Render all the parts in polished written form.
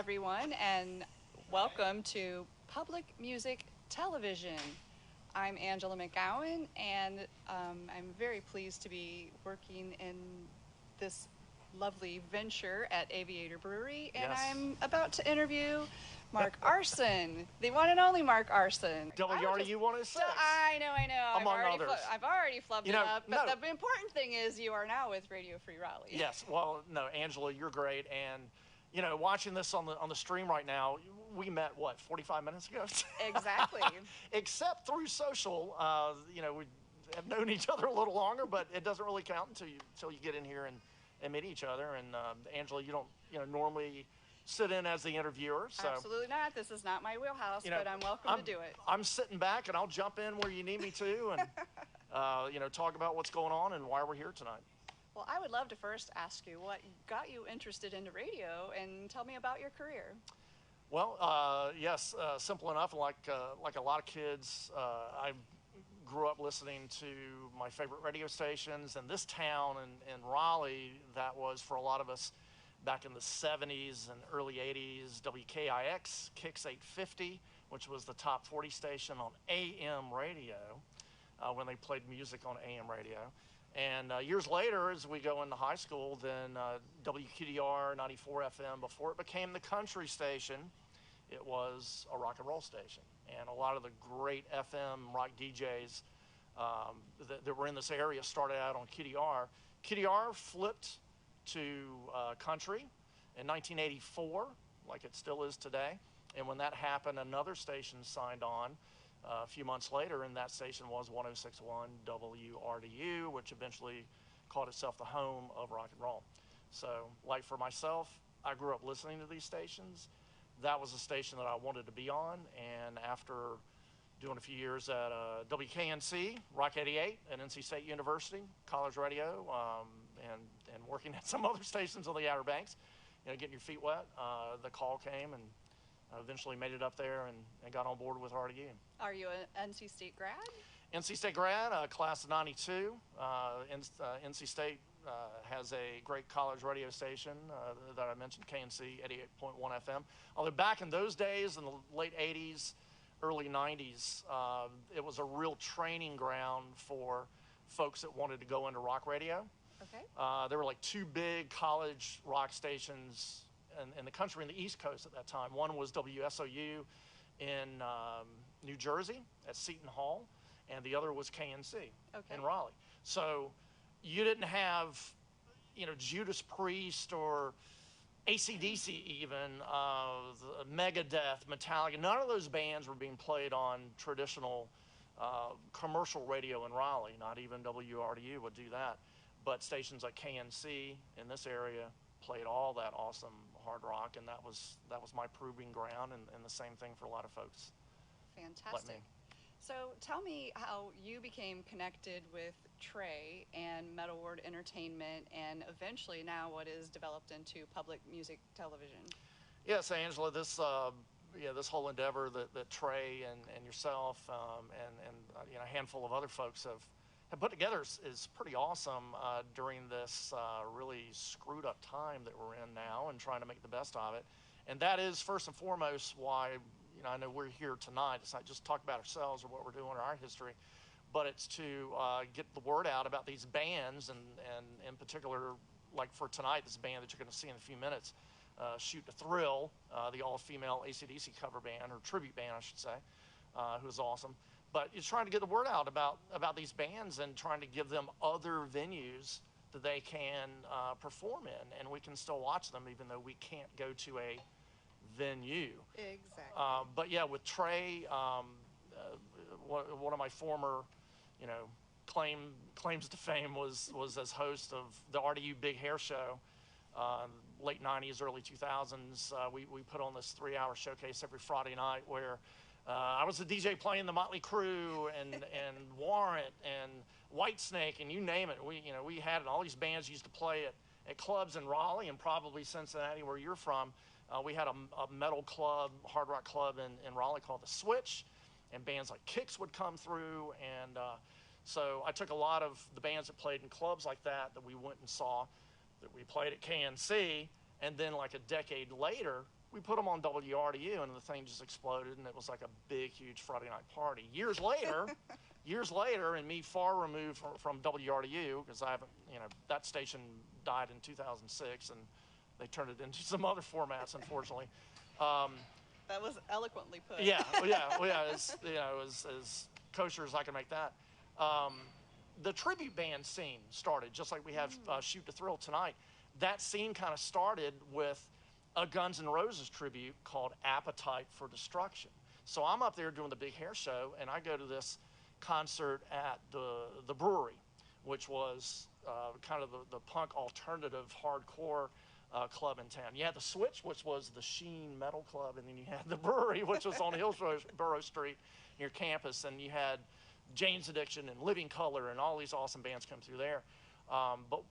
everyone, and welcome to Public Music Television. I'm Angela McGowan, and I'm very pleased to be working in this lovely venture at Aviator Brewery, and Yes. I'm about to interview Mark Arsen, the one and only Mark Arsen. WRDU 106. I know. Among others. I've already flubbed You it know, up, but no. the important thing is you are now with Radio Free Raleigh. Yes, well, no, Angela, you're great, and you know, watching this on the stream right now, we met what 45 minutes ago. Exactly. Except through social, you know, we have known each other a little longer, but it doesn't really count until you get in here and meet each other. And Angela, you don't normally sit in as the interviewer. So absolutely not. This is not my wheelhouse, but I'm welcome to do it. I'm sitting back, and I'll jump in where you need me to, and talk about what's going on and why we're here tonight. Well, I would love to first ask you what got you interested into radio, and tell me about your career. Well, yes, simple enough. Like a lot of kids, I grew up listening to my favorite radio stations, and this town in Raleigh, that was for a lot of us back in the 70s and early 80s, WKIX, Kicks 850, which was the top 40 station on AM radio when they played music on AM radio. And years later, as we go into high school, then WQDR 94 FM, before it became the country station, it was a rock and roll station. And a lot of the great FM rock DJs that were in this area started out on QDR. QDR flipped to country in 1984, like it still is today. And when that happened, another station signed on a few months later, and that station was 106.1 WRDU, which eventually called itself the home of rock and roll. So, like for myself, I grew up listening to these stations. That was a station that I wanted to be on, and after doing a few years at WKNC, Rock 88 at NC State University, college radio, and working at some other stations on the Outer Banks, getting your feet wet, the call came, and I eventually made it up there and got on board with RDU. Are you an NC State grad? NC State grad, class of 92. NC State has a great college radio station that I mentioned, KNC 88.1 FM. Although back in those days, in the late 80s, early 90s, it was a real training ground for folks that wanted to go into rock radio. Okay. There were like two big college rock stations in the country, in the East Coast at that time. One was WSOU in New Jersey at Seton Hall, and the other was KNC in Raleigh. So you didn't have, Judas Priest or AC/DC even, Megadeth, Metallica. None of those bands were being played on traditional commercial radio in Raleigh. Not even WRDU would do that. But stations like KNC in this area played all that awesome hard rock, and that was my proving ground, and the same thing for a lot of folks. Fantastic. Like me. So tell me how you became connected with Trey and Metal Ward Entertainment, and eventually now what is developed into Public Music Television. Yes, Angela, this whole endeavor that Trey and yourself and a handful of other folks have put together is pretty awesome during this really screwed up time that we're in now, and trying to make the best of it. And that is first and foremost why I know we're here tonight. It's not just talk about ourselves or what we're doing or our history, but it's to get the word out about these bands, and in particular, like for tonight, this band that you're going to see in a few minutes, Shoot to Thrill, the all-female AC/DC cover band, or tribute band, I should say, who's awesome. But it's trying to get the word out about these bands and trying to give them other venues that they can perform in, and we can still watch them even though we can't go to a venue. Exactly. But yeah, with Trey, one of my former, claims to fame was as host of the RDU Big Hair Show, late 90s, early 2000s. We put on this 3-hour showcase every Friday night where I was the DJ playing the Motley Crue and Warrant and Whitesnake and you name it. We had it. All these bands used to play at clubs in Raleigh and probably Cincinnati, where you're from. We had a metal club, hard rock club in Raleigh called The Switch, and bands like Kicks would come through. And so I took a lot of the bands that played in clubs like that we went and saw, that we played at KNC, and then like a decade later, we put them on WRDU, and the thing just exploded, and it was like a big, huge Friday night party. Years later, and me far removed from WRDU, because I haven't, that station died in 2006, and they turned it into some other formats, unfortunately. That was eloquently put. Yeah, as kosher as I can make that. The tribute band scene started, just like we have Shoot to Thrill tonight. That scene kind of started with a Guns N' Roses tribute called Appetite for Destruction. So I'm up there doing the Big Hair Show, and I go to this concert at the brewery, which was kind of the punk alternative hardcore club in town. You had the Switch, which was the Sheen Metal Club, and then you had the brewery, which was on Hillsborough Street near campus, and you had Jane's Addiction and Living Color and all these awesome bands come through there. But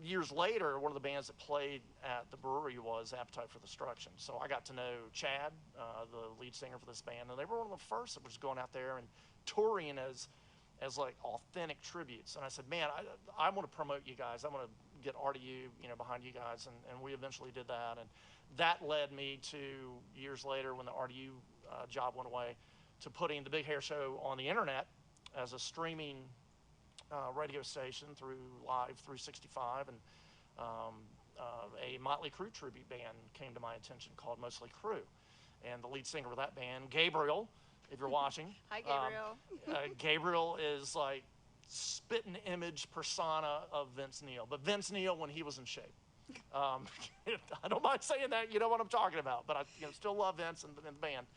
years later, one of the bands that played at the brewery was Appetite for Destruction. So I got to know Chad, the lead singer for this band, and they were one of the first that was going out there and touring as like authentic tributes. And I said, man, I want to promote you guys. I want to get RDU, behind you guys. And we eventually did that. And that led me to, years later, when the RDU job went away, to putting the Big Hair Show on the internet as a streaming radio station through Live 365. And a Motley Crue tribute band came to my attention called Mostly Crue. And the lead singer of that band, Gabriel, if you're watching. Hi, Gabriel. Gabriel is like spitting image persona of Vince Neil, but Vince Neil when he was in shape. I don't mind saying that, you know what I'm talking about, but I still love Vince and the band.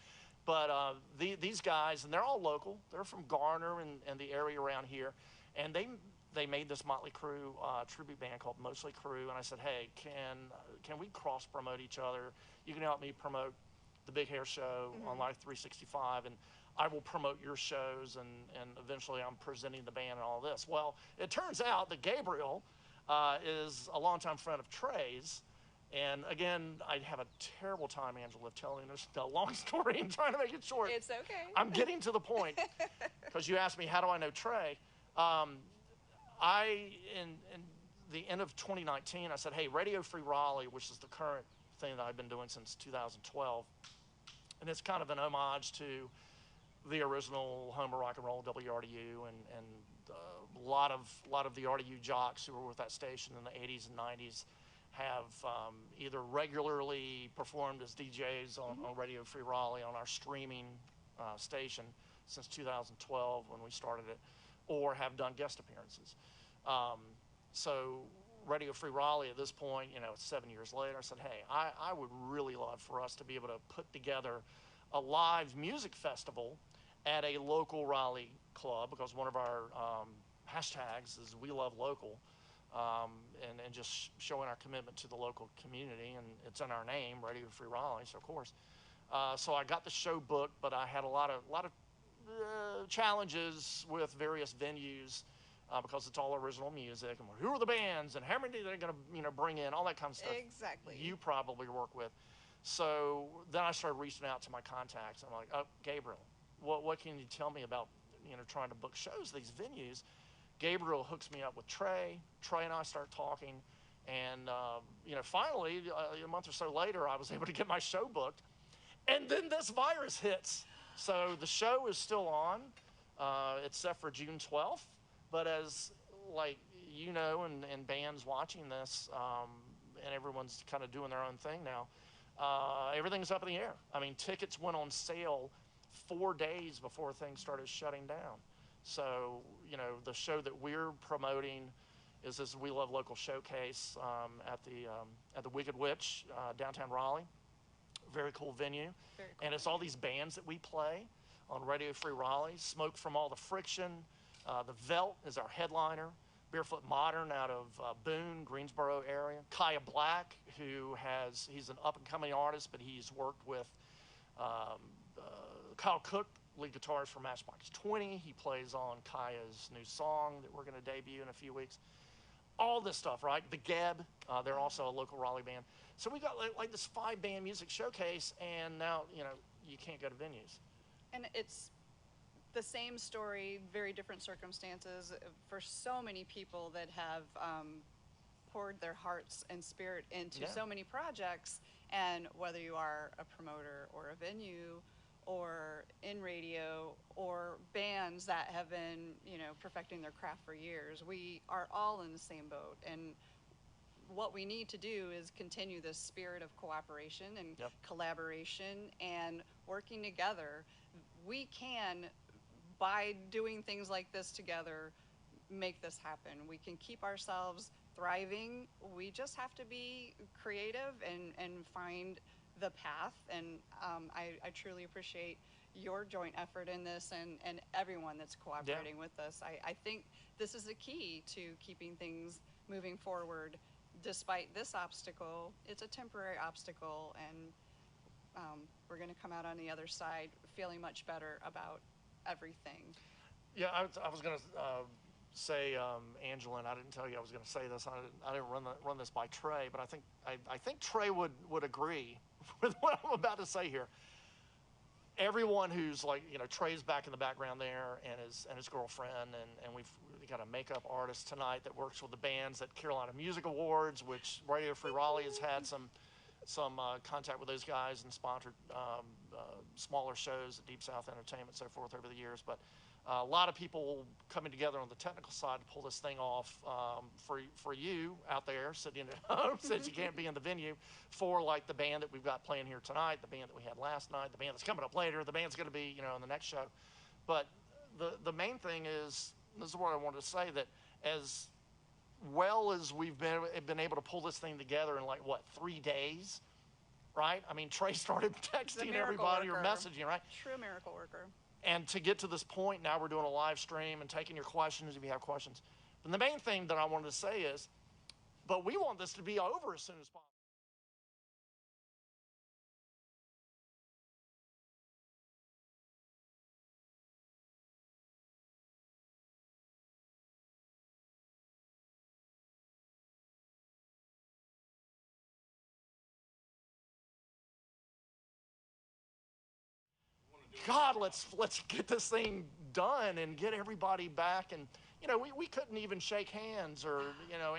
But these guys, and they're all local. They're from Garner and the area around here, and they made this Motley Crue tribute band called Mostly Crue, and I said, hey, can we cross promote each other? You can help me promote the Big Hair Show on Live 365, and I will promote your shows, and eventually I'm presenting the band and all this. Well, it turns out that Gabriel is a longtime friend of Trey's, and again, I have a terrible time, Angela, telling this a long story and trying to make it short. It's okay. I'm getting to the point, because you asked me, how do I know Trey? In the end of 2019, I said, hey, Radio Free Raleigh, which is the current thing that I've been doing since 2012, and it's kind of an homage to the original home of rock and roll, WRDU, and a lot of the RDU jocks who were with that station in the 80s and 90s have either regularly performed as DJs on Radio Free Raleigh on our streaming station since 2012 when we started it, or have done guest appearances. So Radio Free Raleigh at this point, it's 7 years later, I said, hey, I would really love for us to be able to put together a live music festival at a local Raleigh club, because one of our hashtags is We Love Local, and just showing our commitment to the local community, and it's in our name, Radio Free Raleigh, so of course. So I got the show booked, but I had a lot of challenges with various venues, because it's all original music, and who are the bands, and how many are they going to bring in, all that kind of stuff. Exactly. You probably work with. So then I started reaching out to my contacts. I'm like, oh, Gabriel, what can you tell me about trying to book shows at these venues? Gabriel hooks me up with Trey. Trey and I start talking, and finally, a month or so later, I was able to get my show booked, and then this virus hits. So the show is still on. It's set for June 12th. But as, and bands watching this, and everyone's kind of doing their own thing now, everything's up in the air. I mean, tickets went on sale 4 days before things started shutting down. So, the show that we're promoting is this We Love Local showcase at the Wicked Witch, downtown Raleigh. Very cool venue. Very cool. And it's all these bands that we play on Radio Free Raleigh. Smoke from All the Friction. The Velt is our headliner. Barefoot Modern out of Boone, Greensboro area. Kaya Black, he's an up-and-coming artist, but he's worked with Kyle Cook, lead guitarist for Matchbox 20. He plays on Kaya's new song that we're going to debut in a few weeks. All this stuff, right? The Geb, they're also a local Raleigh band. So we got like this 5-band music showcase, and now, you can't go to venues. And it's the same story, very different circumstances for so many people that have poured their hearts and spirit into Yeah. so many projects. And whether you are a promoter or a venue or in radio or bands that have been, perfecting their craft for years, we are all in the same boat. And what we need to do is continue this spirit of cooperation and Yep. collaboration and working together. We can, by doing things like this together, make this happen. We can keep ourselves thriving. We just have to be creative and find the path. And I truly appreciate your joint effort in this and everyone that's cooperating with us. I think this is the key to keeping things moving forward. Despite this obstacle, it's a temporary obstacle, and we're going to come out on the other side feeling much better about everything. Yeah, I was going to say, Angela, and I didn't tell you I was going to say this. I didn't run this by Trey, but I think Trey would agree with what I'm about to say here. Everyone who's like, Trey's back in the background there, and his girlfriend, and we got a makeup artist tonight that works with the bands at Carolina Music Awards, which Radio Free Raleigh has had some contact with those guys and sponsored smaller shows at Deep South Entertainment, so forth, over the years. But a lot of people coming together on the technical side to pull this thing off, for you out there sitting at home since you can't be in the venue, for like the band that we've got playing here tonight, the band that we had last night, the band that's coming up later, the band's going to be in the next show. But the main thing is, this is what I wanted to say, that as well as we've been able to pull this thing together in 3 days, right? I mean, Trey started texting everybody or messaging, right? True miracle worker. And to get to this point, now we're doing a live stream and taking your questions if you have questions. But the main thing that I wanted to say is, but we want this to be over as soon as possible. God, let's get this thing done and get everybody back. And we couldn't even shake hands, or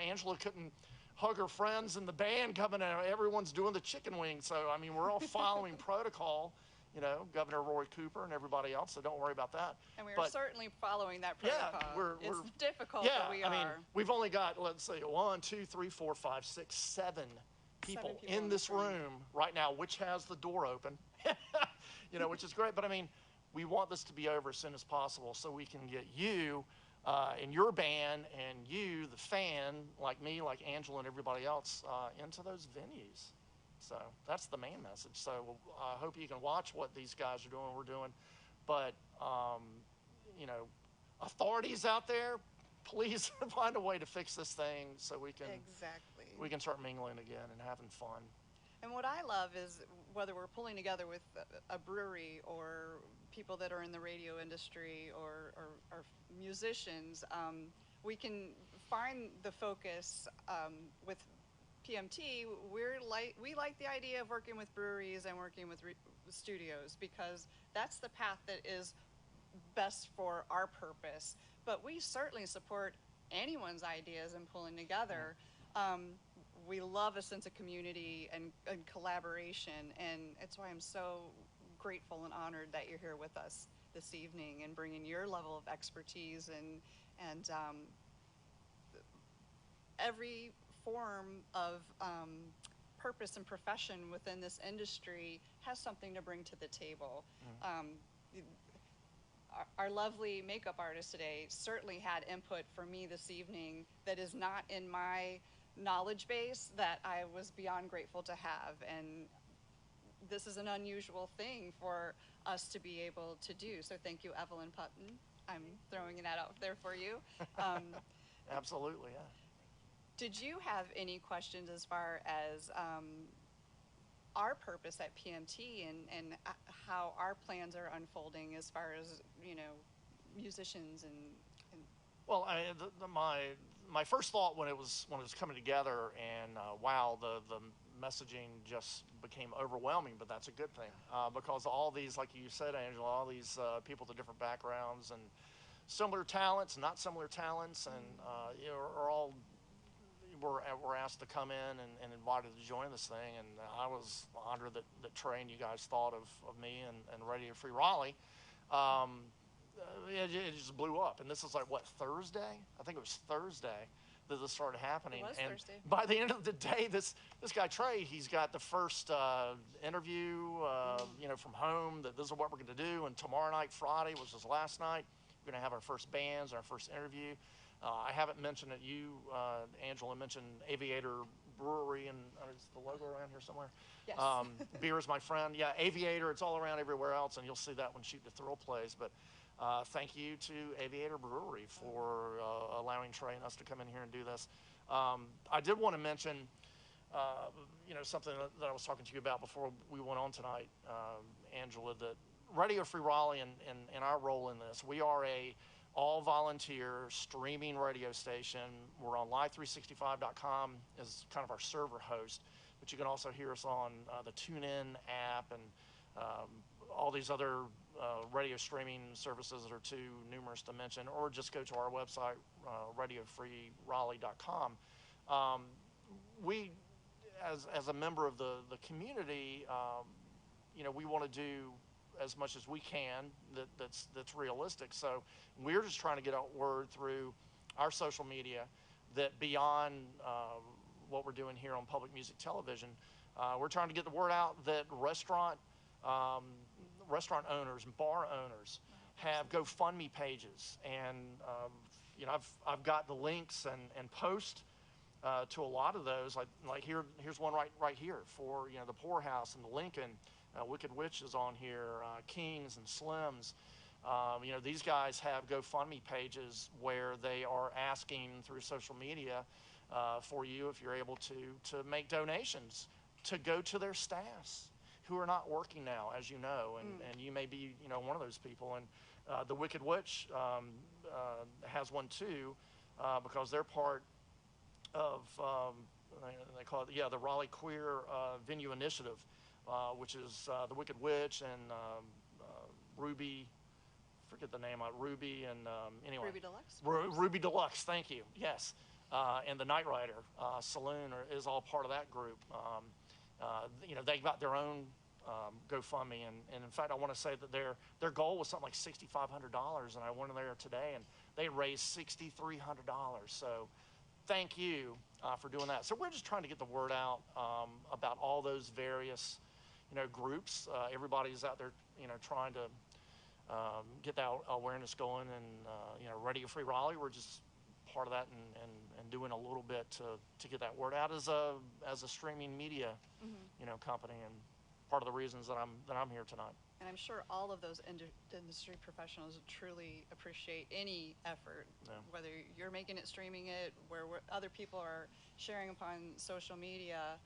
Angela couldn't hug her friends in the band coming out. Everyone's doing the chicken wing. So I mean, we're all following protocol. Governor Roy Cooper and everybody else. So don't worry about that. And we are certainly following that protocol. Yeah, it's difficult, yeah, but we are. I mean, we've only got, let's see, 1, 2, 3, 4, 5, 6, 7 people in this room right now, which has the door open. Which is great. But I mean, we want this to be over as soon as possible so we can get you and your band and you, the fan, like me, like Angela and everybody else, into those venues. So that's the main message. So I hope you can watch what these guys are doing, we're doing. But, authorities out there, please find a way to fix this thing so we can start mingling again and having fun. And what I love is, whether we're pulling together with a brewery or people that are in the radio industry or musicians, we can find the focus with PMT. We like the idea of working with breweries and working with studios, because that's the path that is best for our purpose. But we certainly support anyone's ideas in pulling together. We love a sense of community and collaboration, and it's why I'm so grateful and honored that you're here with us this evening and bringing your level of expertise and every form of purpose and profession within this industry has something to bring to the table. Our lovely makeup artist today certainly had input for me this evening that is not in my knowledge base, that I was beyond grateful to have. And this is an unusual thing for us to be able to do. So thank you, Evelyn Putton. I'm throwing that out there for you. Absolutely, yeah. Did you have any questions as far as our purpose at PMT and how our plans are unfolding as far as, musicians and Well, my first thought when it was coming together, and wow, the messaging just became overwhelming, but that's a good thing, because all these, like you said, Angela, all these people with different backgrounds and similar talents, not similar talents, and are all were asked to come in and invited to join this thing, and I was honored that Trey and you guys thought of me and Radio Free Raleigh. Um, it just blew up, and this is like what, Thursday? I think it was Thursday that this started happening. It was and Thursday. by the end of the day, this guy Trey, he's got the first interview, from home. That this is what we're going to do, and tomorrow night, Friday, which was last night, we're going to have our first bands, our first interview. I haven't mentioned it. You, Angela, mentioned Aviator Brewery, and is the logo around here somewhere? Yes. Beer is my friend. Yeah, Aviator. It's all around everywhere else, and you'll see that when Shoot the Thrill plays. But thank you to Aviator Brewery for allowing Trey and us to come in here and do this. I did want to mention, something that I was talking to you about before we went on tonight, Angela, that Radio Free Raleigh and our role in this, we are a all-volunteer streaming radio station. We're on live365.com as kind of our server host, but you can also hear us on the TuneIn app and all these other radio streaming services that are too numerous to mention, or just go to our website, radiofreeraleigh.com. We, as a member of the community, we want to do as much as we can that's realistic. So we're just trying to get out word through our social media that beyond what we're doing here on public music television, we're trying to get the word out that restaurant owners and bar owners have GoFundMe pages, and I've got the links and post to a lot of those. Like here's one right here for the Poorhouse and the Lincoln. Wicked Witch is on here, Kings and Slims. These guys have GoFundMe pages where they are asking through social media for you, if you're able to make donations to go to their staffs who are not working now, as you know, and you may be one of those people. And the Wicked Witch has one too, because they're part of they call it the Raleigh Queer Venue Initiative. Which is the Wicked Witch and Ruby, forget the name, Ruby and anyway. Ruby Deluxe? Ruby Deluxe, thank you, yes. And the Night Rider Saloon is all part of that group. They got their own GoFundMe, and in fact, I want to say that their goal was something like $6,500, and I went in there today, and they raised $6,300, so thank you for doing that. So we're just trying to get the word out about all those various groups. Everybody's out there, trying to get that awareness going, and Radio Free Raleigh, we're just part of that and doing a little bit to get that word out as a streaming media, company, and part of the reasons that I'm here tonight. And I'm sure all of those industry professionals truly appreciate any effort, whether you're making it, streaming it, where other people are sharing upon social media.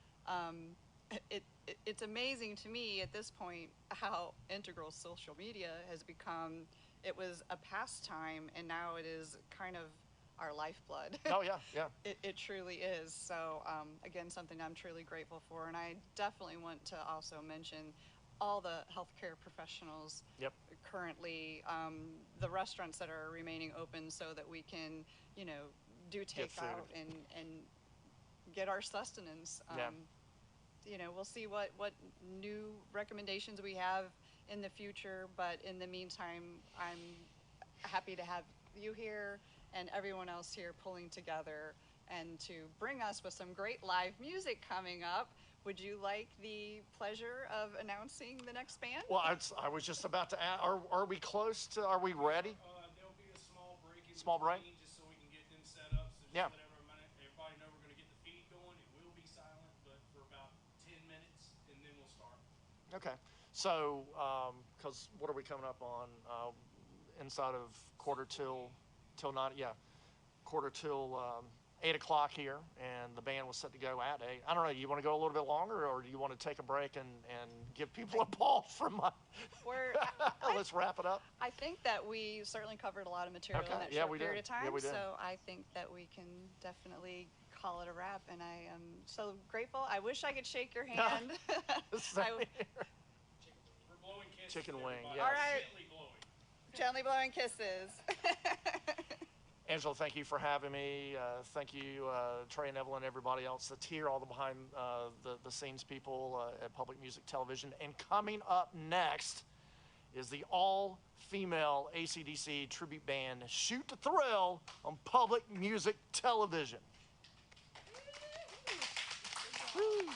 It's amazing to me at this point how integral social media has become. It was a pastime, and now it is kind of our lifeblood. Oh, yeah. It truly is. So, again, something I'm truly grateful for. And I definitely want to also mention all the healthcare professionals currently, the restaurants that are remaining open so that we can, do takeout and get our sustenance. We'll see what new recommendations we have in the future, but in the meantime, I'm happy to have you here and everyone else here pulling together and to bring us with some great live music coming up. Would you like the pleasure of announcing the next band? Well, I was just about to ask, are we close to, are we ready? There'll be a small break in Small break? between, just so we can get them set up. So just let everybody know we're going to get the feed going. It will be silent, but for about 10 minutes, and then we'll start. Okay. So, because what are we coming up on? Inside of quarter till 9, quarter till 8 o'clock here, and the band was set to go at 8. I don't know, you want to go a little bit longer, or do you want to take a break and give people a ball from my... Let's wrap it up. I think that we certainly covered a lot of material in that short period of time, we did. So I think that we can definitely call it a wrap, and I am so grateful. I wish I could shake your hand. We're blowing kisses. Chicken wing, everybody. yes. All right. Gently blowing. Gently blowing kisses. Angela, thank you for having me. Thank you, Trey and Evelyn, everybody else that's here, all the behind the scenes people at Public Music Television. And coming up next is the all-female AC/DC tribute band, Shoot to Thrill, on Public Music Television. Woo.